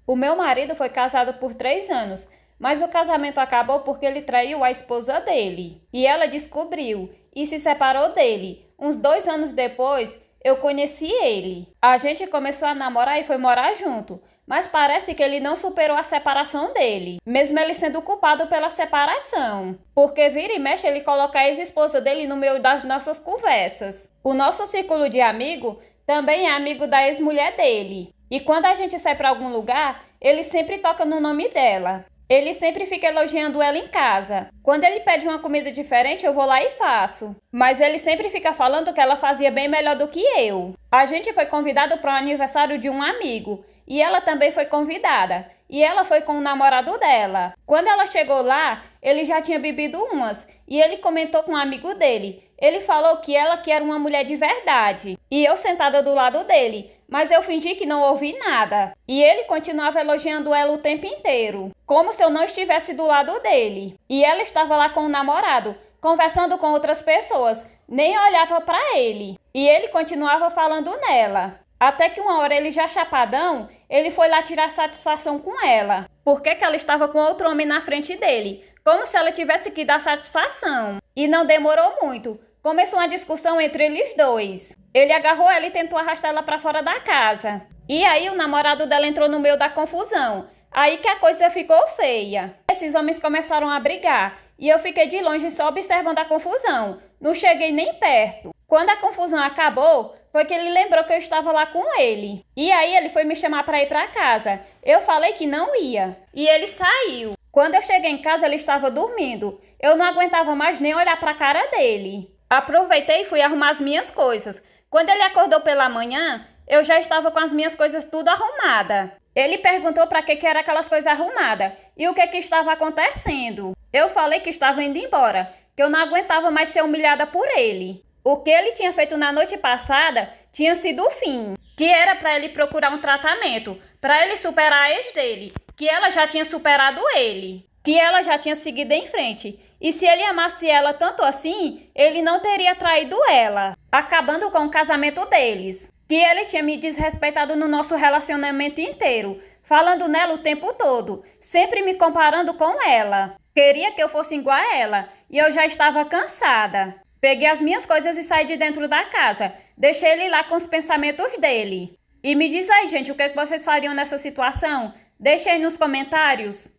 O meu marido foi casado por 3 anos, mas o casamento acabou porque ele traiu a esposa dele. E ela descobriu e se separou dele. Uns 2 anos depois, eu conheci ele. A gente começou a namorar e foi morar junto, mas parece que ele não superou a separação dele, mesmo ele sendo culpado pela separação. Porque vira e mexe ele coloca a ex-esposa dele no meio das nossas conversas. O nosso círculo de amigo também é amigo da ex-mulher dele. E quando a gente sai para algum lugar, ele sempre toca no nome dela. Ele sempre fica elogiando ela em casa. Quando ele pede uma comida diferente, eu vou lá e faço. Mas ele sempre fica falando que ela fazia bem melhor do que eu. A gente foi convidado para o aniversário de um amigo. E ela também foi convidada. E ela foi com o namorado dela. Quando ela chegou lá, ele já tinha bebido umas. E ele comentou com um amigo dele. Ele falou que ela que era uma mulher de verdade. E eu sentada do lado dele. Mas eu fingi que não ouvi nada. E ele continuava elogiando ela o tempo inteiro, como se eu não estivesse do lado dele. E ela estava lá com o namorado, conversando com outras pessoas, nem olhava para ele. E ele continuava falando nela. Até que uma hora ele já chapadão, ele foi lá tirar satisfação com ela. Porque que ela estava com outro homem na frente dele, como se ela tivesse que dar satisfação. E não demorou muito. Começou uma discussão entre eles dois. Ele agarrou ela e tentou arrastar ela para fora da casa. E aí o namorado dela entrou no meio da confusão. Aí que a coisa ficou feia. Esses homens começaram a brigar. E eu fiquei de longe só observando a confusão. Não cheguei nem perto. Quando a confusão acabou, foi que ele lembrou que eu estava lá com ele. E aí ele foi me chamar para ir para casa. Eu falei que não ia. E ele saiu. Quando eu cheguei em casa, ele estava dormindo. Eu não aguentava mais nem olhar para a cara dele. Aproveitei e fui arrumar as minhas coisas. Quando ele acordou pela manhã, eu já estava com as minhas coisas tudo arrumada. Ele perguntou para que era aquelas coisas arrumadas e o que estava acontecendo. Eu falei que estava indo embora, que eu não aguentava mais ser humilhada por ele. O que ele tinha feito na noite passada tinha sido o fim, que era para ele procurar um tratamento, para ele superar a ex dele, que ela já tinha superado ele, que ela já tinha seguido em frente. E se ele amasse ela tanto assim, ele não teria traído ela, acabando com o casamento deles. Que ele tinha me desrespeitado no nosso relacionamento inteiro, falando nela o tempo todo, sempre me comparando com ela. Queria que eu fosse igual a ela, e eu já estava cansada. Peguei as minhas coisas e saí de dentro da casa. Deixei ele lá com os pensamentos dele. E me diz aí, gente, o que vocês fariam nessa situação? Deixe aí nos comentários.